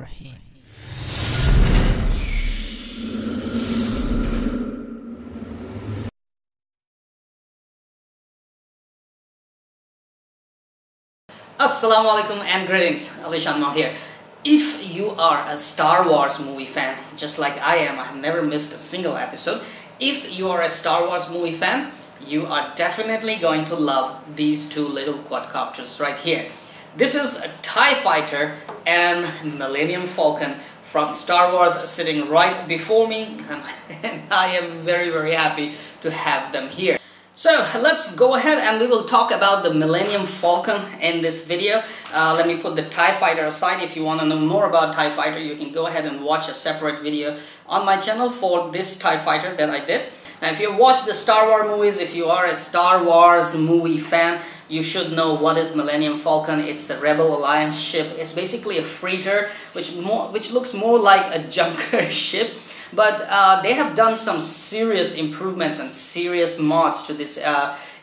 Rahim. Assalamu alaikum and greetings, Alishan Mao here. If you are a Star Wars movie fan, just like I am, I have never missed a single episode. If you are a Star Wars movie fan, you are definitely going to love these two little quadcopters right here. This is a TIE Fighter and Millennium Falcon from Star Wars sitting right before me, and I am very happy to have them here. So let's go ahead and we will talk about the Millennium Falcon in this video. Let me put the TIE Fighter aside. If you want to know more about TIE Fighter, you can go ahead and watch a separate video on my channel for this TIE Fighter that I did. Now if you watch the Star Wars movies, if you are a Star Wars movie fan, you should know what is Millennium Falcon. It's a Rebel Alliance ship. It's basically a freighter which looks more like a junker ship. But they have done some serious improvements and serious mods to this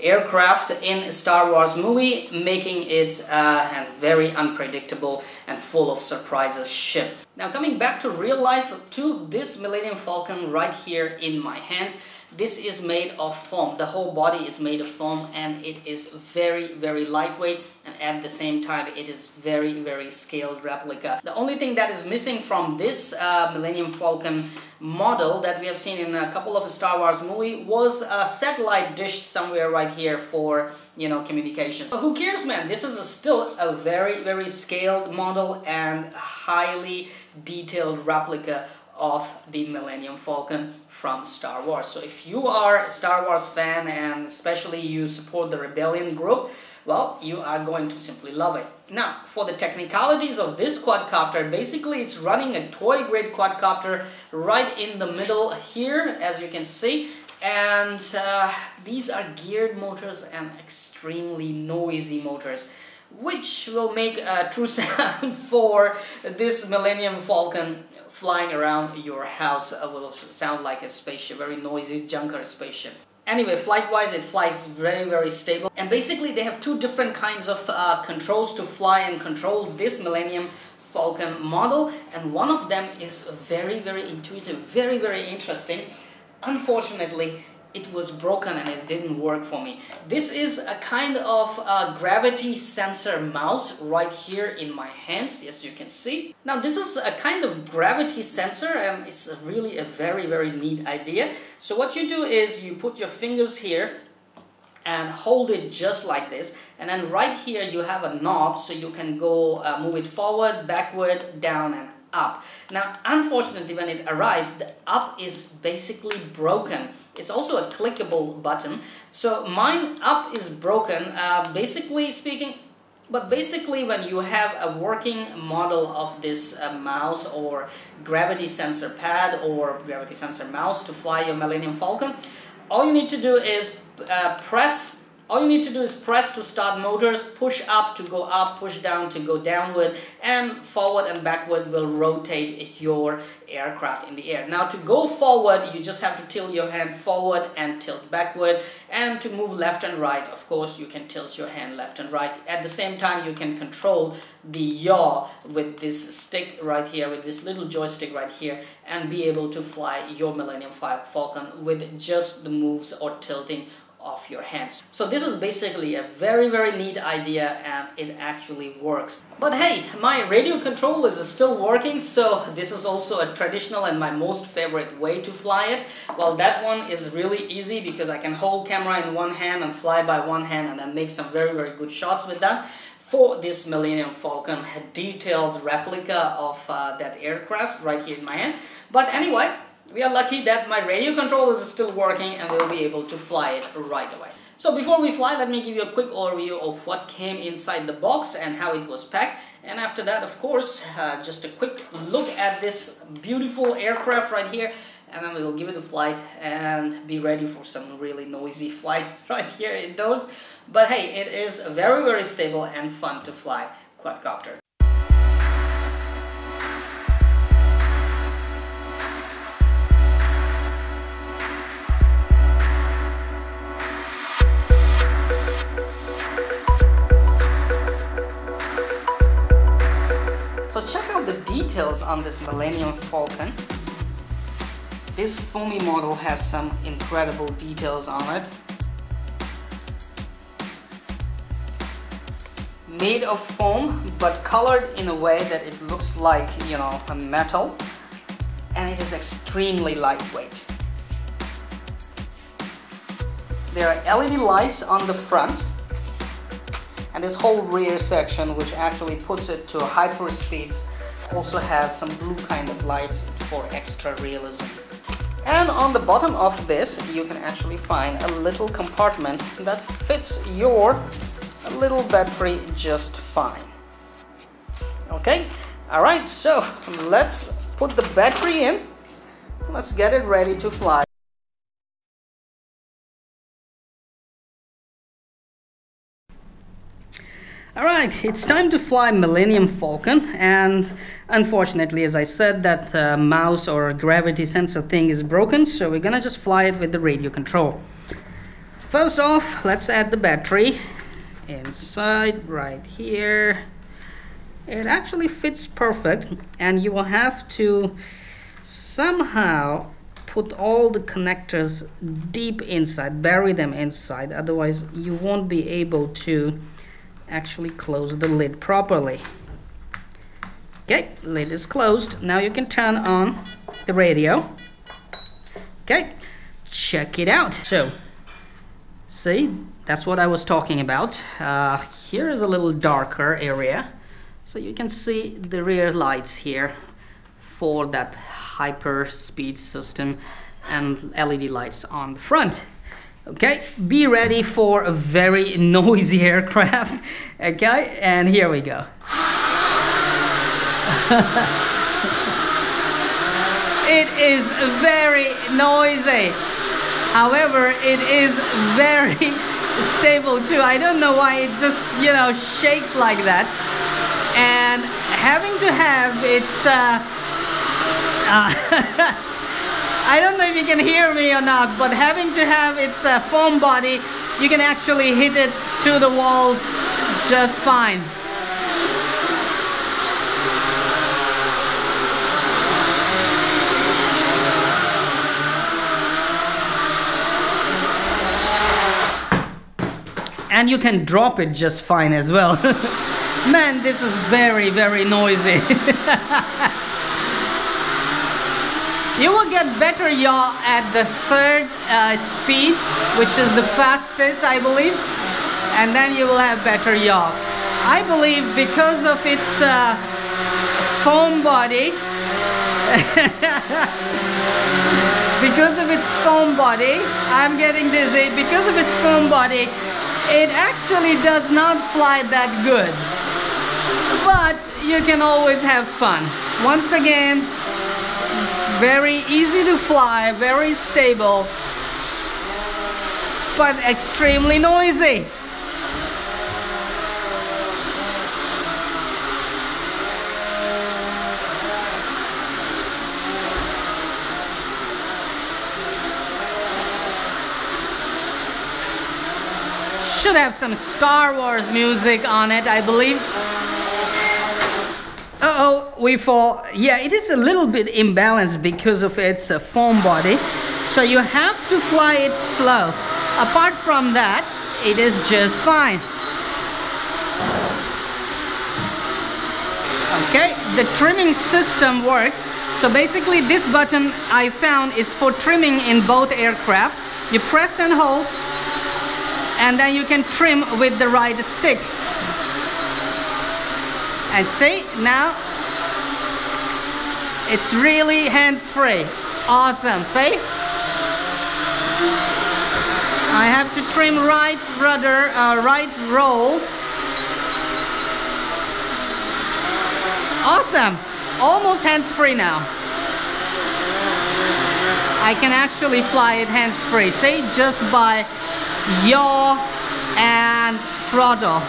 aircraft in Star Wars movie, making it a very unpredictable and full of surprises ship. Now coming back to real life, to this Millennium Falcon right here in my hands, this is made of foam. The whole body is made of foam, and it is very lightweight, and at the same time it is very scaled replica. The only thing that is missing from this Millennium Falcon model that we have seen in a couple of Star Wars movies was a satellite dish somewhere right here for, you know, communications. So who cares, man? This is still a very scaled model and highly detailed replica of the Millennium Falcon from Star Wars. So if you are a Star Wars fan and especially you support the Rebellion group, well, you are going to simply love it. Now, for the technicalities of this quadcopter, basically it's running a toy grade quadcopter right in the middle here, as you can see. And these are geared motors and extremely noisy motors, which will make a true sound for this Millennium Falcon flying around your house. Will sound like a spaceship, very noisy junker spaceship. Anyway, flight-wise, it flies very stable. And basically, they have two different kinds of controls to fly and control this Millennium Falcon model. And one of them is very intuitive, very interesting. Unfortunately, it was broken and it didn't work for me. This is a kind of gravity sensor mouse right here in my hands, as you can see. Now this is a kind of gravity sensor, and it's really a very neat idea. So what you do is you put your fingers here and hold it just like this, and then right here you have a knob, so you can go move it forward, backward, down and up. Now unfortunately, when it arrives, the up is basically broken. It's also a clickable button, so mine up is broken, basically speaking. But basically, when you have a working model of this mouse or gravity sensor pad or gravity sensor mouse to fly your Millennium Falcon, all you need to do is press to start motors, push up to go up, push down to go downward, and forward and backward will rotate your aircraft in the air. Now to go forward, you just have to tilt your hand forward and tilt backward, and to move left and right, of course, you can tilt your hand left and right. At the same time, you can control the yaw with this stick right here, with this little joystick right here, and be able to fly your Millennium Falcon with just the moves or tilting of your hands. So this is basically a very neat idea, and it actually works. But hey, my radio control is still working, so this is also a traditional and my most favorite way to fly it. Well, that one is really easy because I can hold camera in one hand and fly by one hand and then make some very good shots with that. For this Millennium Falcon, a detailed replica of that aircraft right here in my hand. But anyway, we are lucky that my radio control is still working and we'll be able to fly it right away. So before we fly, let me give you a quick overview of what came inside the box and how it was packed. And after that, of course, just a quick look at this beautiful aircraft right here. And then we will give it a flight and be ready for some really noisy flight right here indoors. But hey, it is very stable and fun to fly quadcopter. So check out the details on this Millennium Falcon. This foamy model has some incredible details on it. Made of foam, but colored in a way that it looks like, you know, a metal, and it is extremely lightweight. There are LED lights on the front, and this whole rear section, which actually puts it to hyper speeds, also has some blue kind of lights for extra realism. And on the bottom of this, you can actually find a little compartment that fits your little battery just fine. Okay, alright, so let's put the battery in. Let's get it ready to fly. Alright, it's time to fly Millennium Falcon, and unfortunately, as I said, that mouse or gravity sensor thing is broken, so we're gonna just fly it with the radio control. First off, let's add the battery inside right here. It actually fits perfect, and you will have to somehow put all the connectors deep inside, bury them inside, otherwise you won't be able to actually close the lid properly. Okay, lid is closed. Now you can turn on the radio. Okay, check it out. So see, that's what I was talking about. Here is a little darker area, so you can see the rear lights here for that hyper speed system, and LED lights on the front. Okay, be ready for a very noisy aircraft. Okay, and here we go. It is very noisy. However, it is very stable too. I don't know why it just, you know, shakes like that. And having to have its I don't know if you can hear me or not, but having to have its foam body, you can actually hit it to the walls just fine. And you can drop it just fine as well. Man, this is very, very noisy. You will get better yaw at the third speed, which is the fastest, I believe, and then you will have better yaw. I believe because of its foam body, because of its foam body, I'm getting dizzy. Because of its foam body, it actually does not fly that good. But you can always have fun. Once again, very easy to fly, very stable, but extremely noisy. Should have some Star Wars music on it, I believe. Uh-oh, we fall. Yeah, it is a little bit imbalanced because of its foam body, so you have to fly it slow. Apart from that, it is just fine. Okay, the trimming system works. So basically this button I found is for trimming in both aircraft. You press and hold, and then you can trim with the right stick. And see, now it's really hands-free. Awesome, see? I have to trim right rudder, right roll. Awesome, almost hands-free now. I can actually fly it hands-free, see, just by yaw and throttle.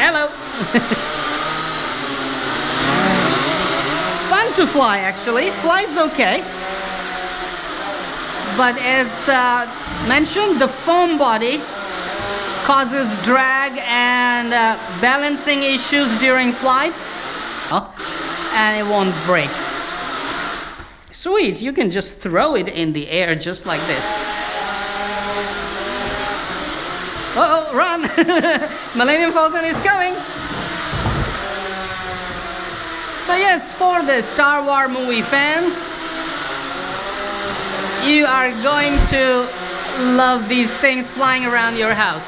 Hello. Fun to fly, actually. Flies okay, but as mentioned, the foam body causes drag and balancing issues during flight, and it won't break. Sweet, you can just throw it in the air just like this. Uh-oh, run! Millennium Falcon is coming! So yes, for the Star Wars movie fans, you are going to love these things flying around your house.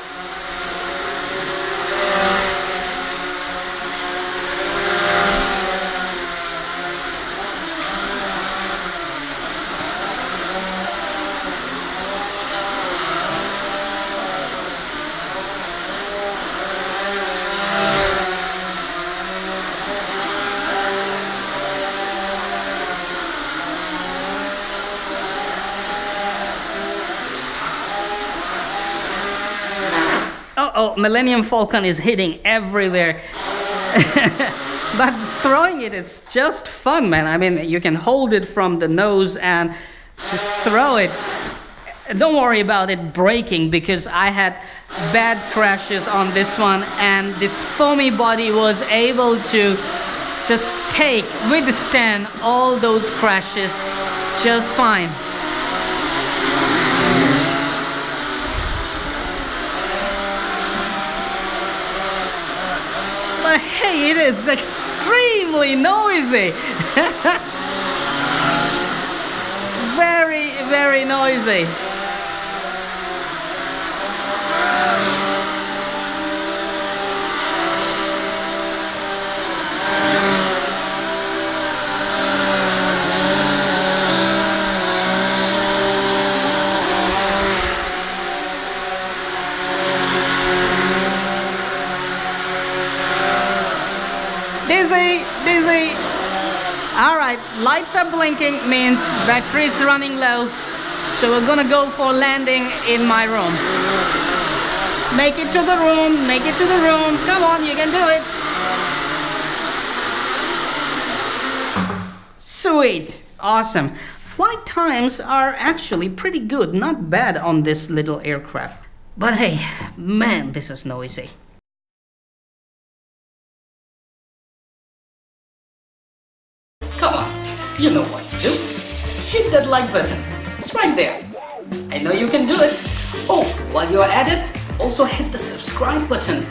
Oh, Millennium Falcon is hitting everywhere. But throwing it is just fun, man. I mean, you can hold it from the nose and just throw it. Don't worry about it breaking, because I had bad crashes on this one, and this foamy body was able to just withstand all those crashes just fine. But hey, it is extremely noisy. Very, very noisy. Dizzy. Alright, lights are blinking, means battery is running low. So we're gonna go for landing in my room. Make it to the room, make it to the room. Come on, you can do it. Sweet, awesome. Flight times are actually pretty good, not bad on this little aircraft. But hey, man, this is noisy. Come on, you know what to do. Hit that like button. It's right there. I know you can do it. Oh, while you're at it, also hit the subscribe button.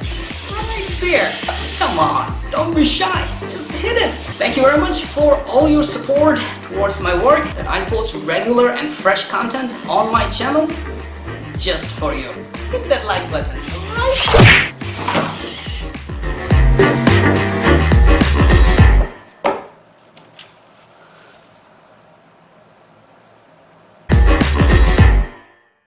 Right there. Come on, don't be shy. Just hit it. Thank you very much for all your support towards my work, that I post regular and fresh content on my channel just for you. Hit that like button. Right there.